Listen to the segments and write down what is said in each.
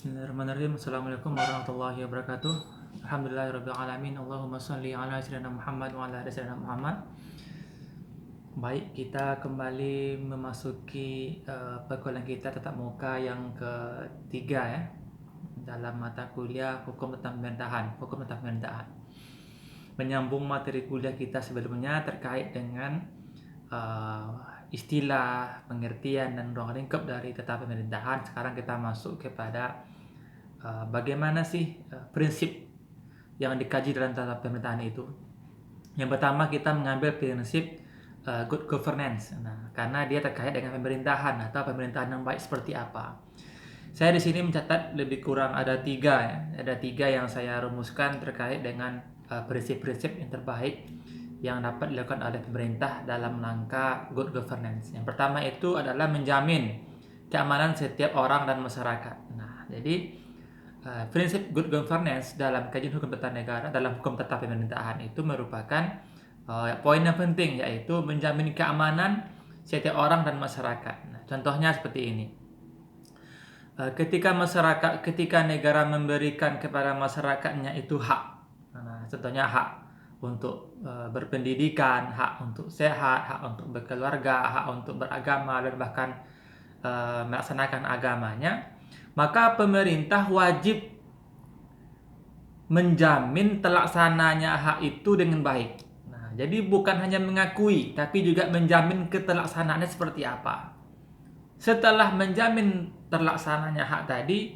Bismillahirrahmanirrahim. Assalamualaikum warahmatullahi wabarakatuh. Alhamdulillahirabbil alamin. Allahumma shalli ala sayyidina Muhammad wa ala ali sayyidina Muhammad. Baik, kita kembali memasuki perkuliahan kita tatap muka yang ketiga ya. Dalam mata kuliah Hukum tentang Pemerintahan. Menyambung materi kuliah kita sebelumnya terkait dengan istilah, pengertian dan ruang lingkup dari tata pemerintahan. Sekarang kita masuk kepada bagaimana sih prinsip yang dikaji dalam tata pemerintahan itu. Yang pertama kita mengambil prinsip good governance. Nah, karena dia terkait dengan pemerintahan atau pemerintahan yang baik seperti apa. Saya di sini mencatat lebih kurang ada tiga ya. Ada tiga yang saya rumuskan terkait dengan prinsip-prinsip yang terbaik yang dapat dilakukan oleh pemerintah dalam rangka good governance. Yang pertama itu adalah menjamin keamanan setiap orang dan masyarakat. Nah, jadi prinsip good governance dalam kajian hukum tata negara, dalam hukum tata pemerintahan itu merupakan poin yang penting, yaitu menjamin keamanan setiap orang dan masyarakat. Nah, contohnya seperti ini. Ketika negara memberikan kepada masyarakatnya itu hak. Nah, contohnya hak untuk berpendidikan, hak untuk sehat, hak untuk berkeluarga, hak untuk beragama dan bahkan melaksanakan agamanya, maka pemerintah wajib menjamin terlaksananya hak itu dengan baik. Nah, jadi bukan hanya mengakui, tapi juga menjamin ketelaksanaannya seperti apa. Setelah menjamin terlaksananya hak tadi,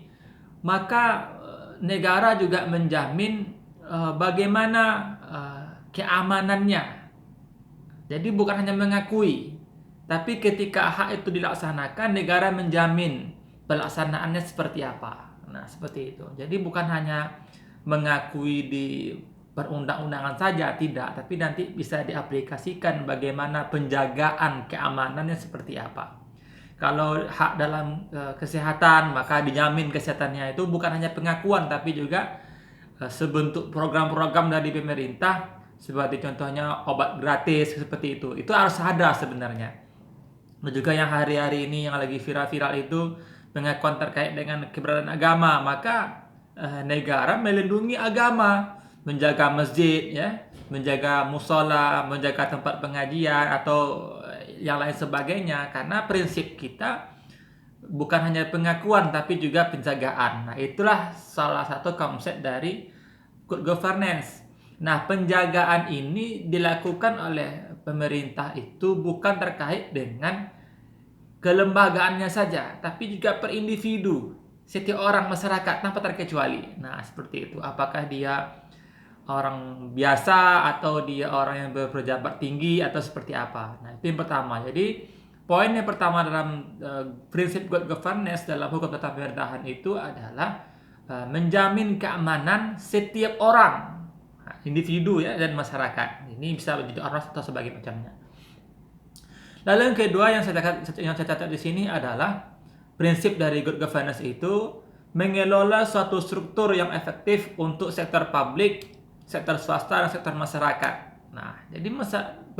maka negara juga menjamin bagaimana keamanannya. Jadi bukan hanya mengakui, tapi ketika hak itu dilaksanakan, negara menjamin pelaksanaannya seperti apa. Nah, seperti itu. Jadi bukan hanya mengakui di perundang-undangan saja, tidak, tapi nanti bisa diaplikasikan bagaimana penjagaan keamanannya seperti apa. Kalau hak dalam kesehatan, maka dijamin kesehatannya itu bukan hanya pengakuan, tapi juga sebentuk program-program dari pemerintah, seperti contohnya obat gratis seperti itu. Itu harus ada sebenarnya. Dan juga yang hari-hari ini yang lagi viral-viral itu pengakuan terkait dengan keberadaan agama, maka negara melindungi agama, menjaga masjid ya, menjaga musola, menjaga tempat pengajian atau yang lain sebagainya, karena prinsip kita bukan hanya pengakuan tapi juga penjagaan. Nah, itulah salah satu konsep dari good governance. Nah, penjagaan ini dilakukan oleh pemerintah itu bukan terkait dengan kelembagaannya saja, tapi juga per individu, setiap orang masyarakat tanpa terkecuali. Nah, seperti itu. Apakah dia orang biasa atau dia orang yang berpejabat tinggi atau seperti apa. Nah, itu yang pertama. Jadi poin yang pertama dalam prinsip good governance dalam hukum tata pemerintahan itu adalah menjamin keamanan setiap orang, individu ya, dan masyarakat. Ini bisa menjadi orang atau sebagai macamnya. Lalu yang kedua yang saya catat di sini adalah prinsip dari good governance itu mengelola suatu struktur yang efektif untuk sektor publik, sektor swasta, dan sektor masyarakat. Nah, jadi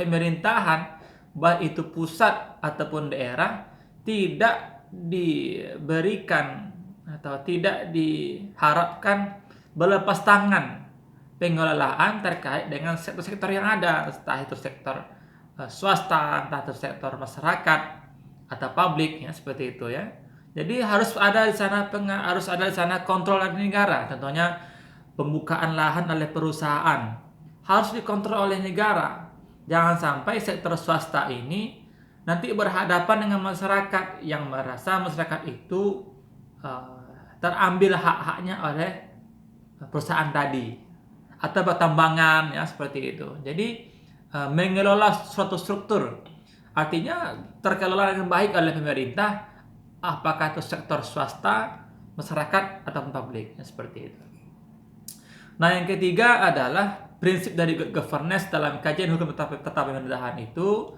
pemerintahan, baik itu pusat ataupun daerah, tidak diberikan atau tidak diharapkan berlepas tangan pengelolaan terkait dengan sektor-sektor yang ada, entah itu sektor swasta, entah itu sektor masyarakat atau publik ya, seperti itu ya. Jadi harus ada di sana kontrol dari negara. Contohnya pembukaan lahan oleh perusahaan harus dikontrol oleh negara. Jangan sampai sektor swasta ini nanti berhadapan dengan masyarakat yang merasa masyarakat itu terambil hak-haknya oleh perusahaan tadi atau pertambangan ya, seperti itu. Jadi mengelola suatu struktur artinya terkelola dengan baik oleh pemerintah, apakah itu sektor swasta, masyarakat ataupun publik ya, seperti itu. Nah, yang ketiga adalah prinsip dari good governance dalam kajian hukum tata pemerintahan itu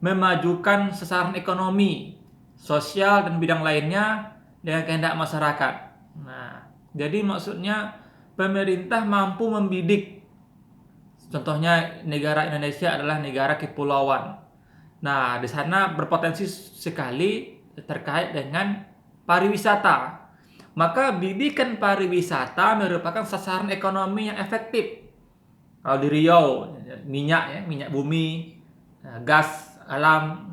memajukan sasaran ekonomi, sosial, dan bidang lainnya dengan kehendak masyarakat. Nah, jadi maksudnya pemerintah mampu membidik. Contohnya negara Indonesia adalah negara kepulauan. Nah, di sana berpotensi sekali terkait dengan pariwisata. maka bidikan pariwisata merupakan sasaran ekonomi yang efektif. Kalau di Riau, minyak ya, minyak bumi, gas alam,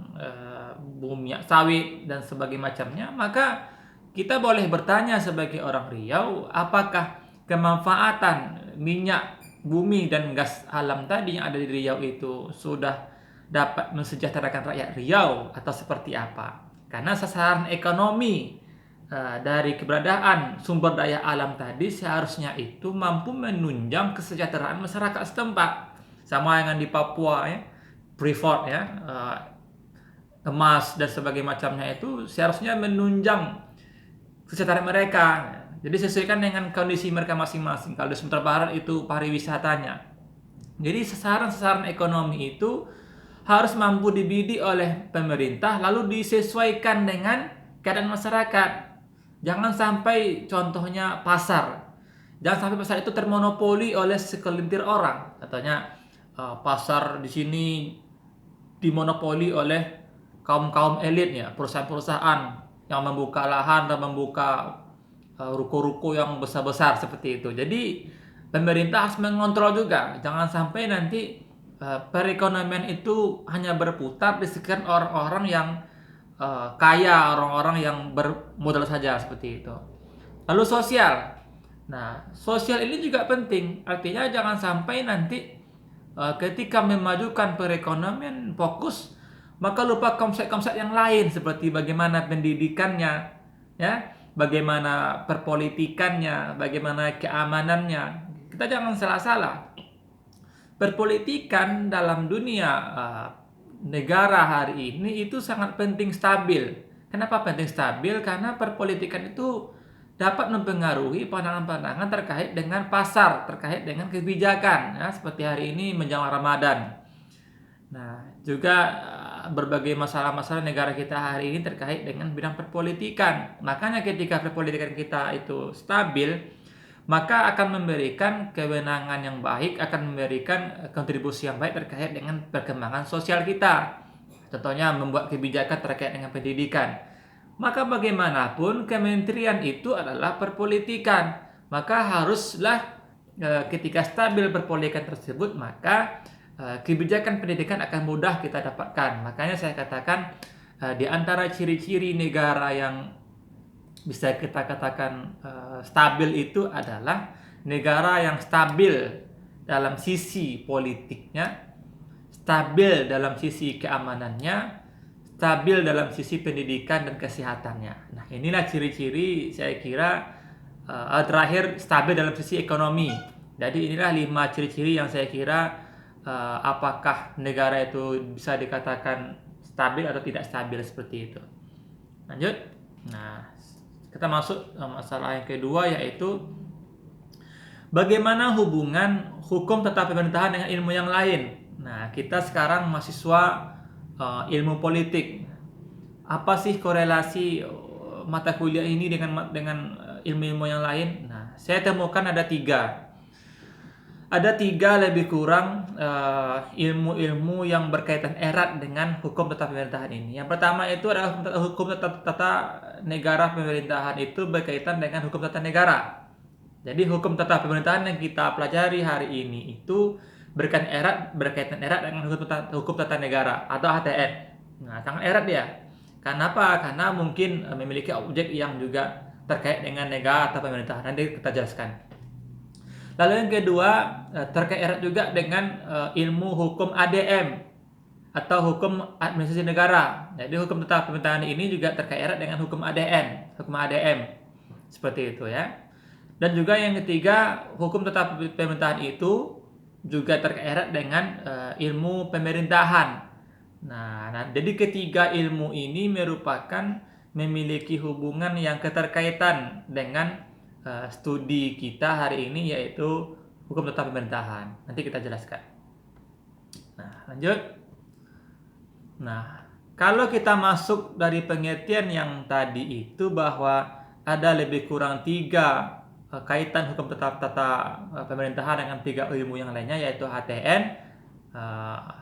minyak sawit dan sebagainya macamnya, maka kita boleh bertanya sebagai orang Riau, apakah kemanfaatan minyak bumi dan gas alam tadi yang ada di Riau itu sudah dapat mensejahterakan rakyat Riau atau seperti apa? Karena sasaran ekonomi dari keberadaan sumber daya alam tadi seharusnya itu mampu menunjang kesejahteraan masyarakat setempat. Sama dengan di Papua ya, Freeport ya, emas dan sebagainya macamnya itu seharusnya menunjang kesejahteraan mereka. Jadi sesuaikan dengan kondisi mereka masing-masing. Kalau di Sumatera Barat itu pariwisatanya. Jadi sasaran-sasaran ekonomi itu harus mampu dibidik oleh pemerintah lalu disesuaikan dengan keadaan masyarakat. Jangan sampai contohnya pasar. Jangan sampai pasar itu termonopoli oleh sekelintir orang. Katanya pasar di sini dimonopoli oleh kaum-kaum elit ya, perusahaan-perusahaan yang membuka lahan dan membuka ruko-ruko yang besar-besar seperti itu. Jadi pemerintah harus mengontrol juga. Jangan sampai nanti perekonomian itu hanya berputar di sekitar orang-orang yang kaya, orang-orang yang bermodal saja seperti itu. Lalu sosial. Nah, sosial ini juga penting. Artinya jangan sampai nanti ketika memajukan perekonomian fokus maka lupa konsep-konsep yang lain seperti bagaimana pendidikannya, ya, bagaimana perpolitikannya, bagaimana keamanannya. Kita jangan salah-salah. Perpolitikan dalam dunia negara hari ini itu sangat penting stabil. Kenapa penting stabil? Karena perpolitikan itu dapat mempengaruhi pandangan-pandangan terkait dengan pasar, terkait dengan kebijakan, ya, seperti hari ini menjelang Ramadan. Nah, juga berbagai masalah-masalah negara kita hari ini terkait dengan bidang perpolitikan. Makanya ketika perpolitikan kita itu stabil, maka akan memberikan kewenangan yang baik, akan memberikan kontribusi yang baik terkait dengan perkembangan sosial kita. Contohnya membuat kebijakan terkait dengan pendidikan. Maka bagaimanapun kementerian itu adalah perpolitikan. Maka haruslah ketika stabil perpolitikan tersebut, maka kebijakan pendidikan akan mudah kita dapatkan. Makanya saya katakan di antara ciri-ciri negara yang bisa kita katakan stabil itu adalah negara yang stabil dalam sisi politiknya, stabil dalam sisi keamanannya, stabil dalam sisi pendidikan dan kesehatannya. Nah, inilah ciri-ciri saya kira terakhir stabil dalam sisi ekonomi. Jadi inilah 5 ciri-ciri yang saya kira apakah negara itu bisa dikatakan stabil atau tidak stabil seperti itu. Lanjut. Nah, kita masuk masalah yang kedua, yaitu bagaimana hubungan hukum tata pemerintahan dengan ilmu yang lain. Nah, kita sekarang mahasiswa ilmu politik. Apa sih korelasi mata kuliah ini dengan ilmu-ilmu yang lain? Nah, saya temukan ada 3. Ada 3 lebih kurang ilmu-ilmu yang berkaitan erat dengan hukum tata pemerintahan ini. Yang pertama itu adalah hukum tata negara pemerintahan itu berkaitan dengan hukum tata negara. Jadi hukum tata pemerintahan yang kita pelajari hari ini itu berkaitan erat dengan hukum tata negara atau HTN. Nah, sangat erat dia. Kenapa? Karena mungkin memiliki objek yang juga terkait dengan negara atau pemerintahan. Nanti kita jelaskan. Lalu yang kedua terkait erat juga dengan ilmu hukum ADM atau hukum administrasi negara. Jadi hukum tata pemerintahan ini juga terkait erat dengan hukum ADM seperti itu ya. Dan juga yang ketiga, hukum tata pemerintahan itu juga terkait erat dengan ilmu pemerintahan. Nah, jadi ketiga ilmu ini merupakan memiliki hubungan yang keterkaitan dengan studi kita hari ini, yaitu hukum tata pemerintahan. Nanti kita jelaskan. Nah, lanjut. Nah, kalau kita masuk dari pengertian yang tadi itu bahwa ada lebih kurang 3 kaitan hukum tata pemerintahan dengan 3 ilmu yang lainnya, yaitu HTN,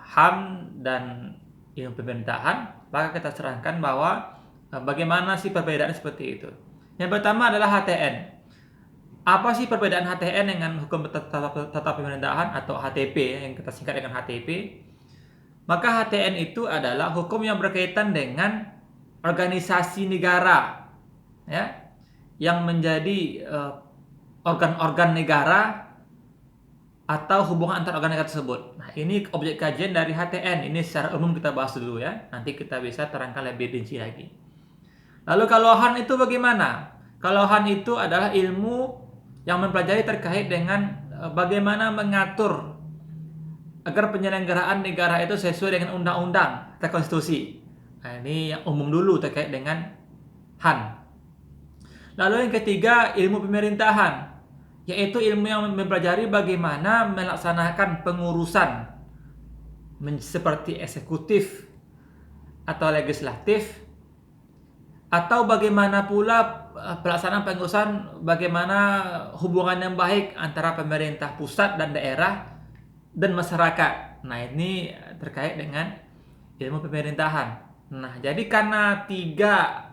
HAM, dan ilmu pemerintahan, maka kita serahkan bahwa bagaimana sih perbedaan seperti itu. Yang pertama adalah HTN. Apa sih perbedaan HTN dengan hukum tata pemerintahan atau HTP yang kita singkat dengan HTP? Maka HTN itu adalah hukum yang berkaitan dengan organisasi negara, ya, yang menjadi organ-organ negara atau hubungan antar organ negara tersebut. Nah, ini objek kajian dari HTN. Ini secara umum kita bahas dulu ya. Nanti kita bisa terangkan lebih rinci lagi. Lalu kalau HAN itu bagaimana? Kalau HAN itu adalah ilmu yang mempelajari terkait dengan bagaimana mengatur agar penyelenggaraan negara itu sesuai dengan undang-undang atau konstitusi. Nah, ini yang umum dulu terkait dengan HAN. Lalu yang ketiga, ilmu pemerintahan, yaitu ilmu yang mempelajari bagaimana melaksanakan pengurusan seperti eksekutif atau legislatif, atau bagaimana pula pelaksanaan pengurusan, bagaimana hubungan yang baik antara pemerintah pusat dan daerah dan masyarakat. Nah, ini terkait dengan ilmu pemerintahan. Nah, jadi karena tiga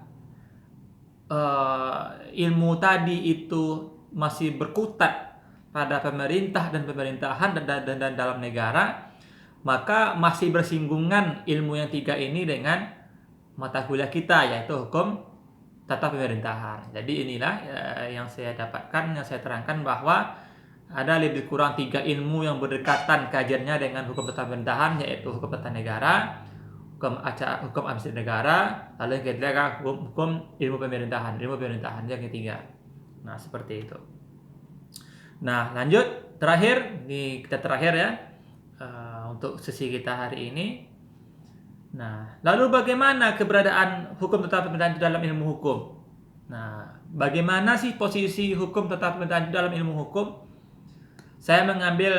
ilmu tadi itu masih berkutat pada pemerintah dan pemerintahan dan dalam negara, maka masih bersinggungan ilmu yang tiga ini dengan mata kuliah kita, yaitu hukum tata pemerintahan. Jadi inilah yang saya dapatkan, yang saya terangkan bahwa ada lebih kurang tiga ilmu yang berdekatan kajiannya dengan hukum tata pemerintahan, yaitu hukum tata negara, hukum administrasi negara, lalu yang ketiga hukum ilmu pemerintahan yang ketiga. Nah, seperti itu. Nah, lanjut terakhir, ini kita terakhir ya untuk sesi kita hari ini. Nah, lalu bagaimana keberadaan hukum tata pemerintahan dalam ilmu hukum? Nah, bagaimana sih posisi hukum tata pemerintahan dalam ilmu hukum? Saya mengambil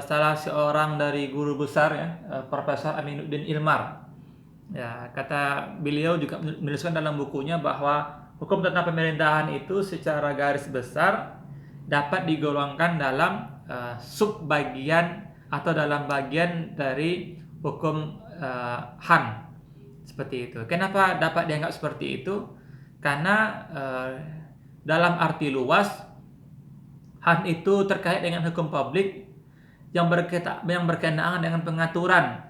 salah seorang dari guru besar ya, Profesor Aminuddin Ilmar. Ya, kata beliau juga menuliskan dalam bukunya bahwa hukum tata pemerintahan itu secara garis besar dapat digolongkan dalam subbagian atau dalam bagian dari hukum HAN. Seperti itu. Kenapa dapat dianggap seperti itu? Karena dalam arti luas HAN itu terkait dengan hukum publik yang berkenaan dengan pengaturan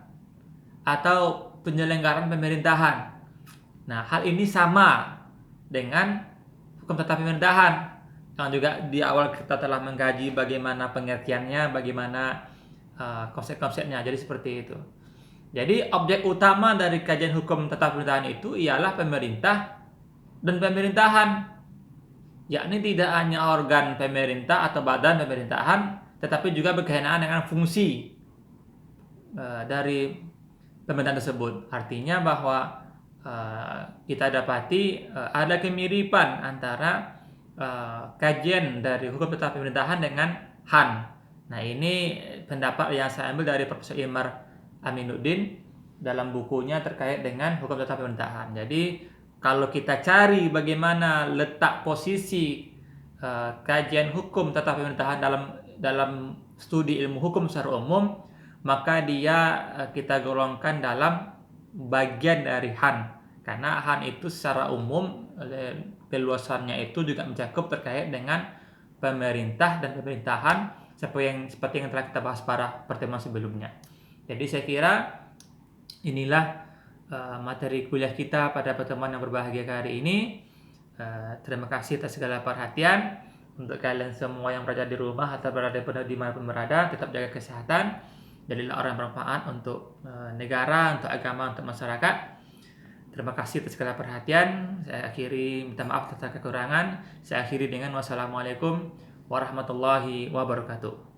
atau penyelenggaraan pemerintahan. Nah, hal ini sama dengan hukum tata pemerintahan yang juga di awal kita telah mengkaji bagaimana pengertiannya, bagaimana konsep-konsepnya. Jadi seperti itu. Jadi objek utama dari kajian hukum tata pemerintahan itu ialah pemerintah dan pemerintahan, yakni tidak hanya organ pemerintah atau badan pemerintahan, tetapi juga berkenaan dengan fungsi dari pemerintahan tersebut. Artinya bahwa kita dapati ada kemiripan antara kajian dari hukum tata pemerintahan dengan HAN. Nah, ini pendapat yang saya ambil dari Profesor Ilmar Aminuddin dalam bukunya terkait dengan hukum tata pemerintahan. Jadi kalau kita cari bagaimana letak posisi kajian hukum tata pemerintahan dalam studi ilmu hukum secara umum, maka dia kita golongkan dalam bagian dari HAN. Karena HAN itu secara umum keluasannya itu juga mencakup terkait dengan pemerintah dan pemerintahan seperti yang telah kita bahas pada pertemuan sebelumnya. Jadi saya kira inilah materi kuliah kita pada pertemuan yang berbahagia hari ini. Terima kasih atas segala perhatian. Untuk kalian semua yang berada di rumah atau berada di mana pun berada, tetap jaga kesehatan. Jadilah orang yang bermanfaat untuk negara, untuk agama, untuk masyarakat. Terima kasih atas segala perhatian. Saya akhiri, minta maaf atas kekurangan. Saya akhiri dengan wassalamualaikum warahmatullahi wabarakatuh.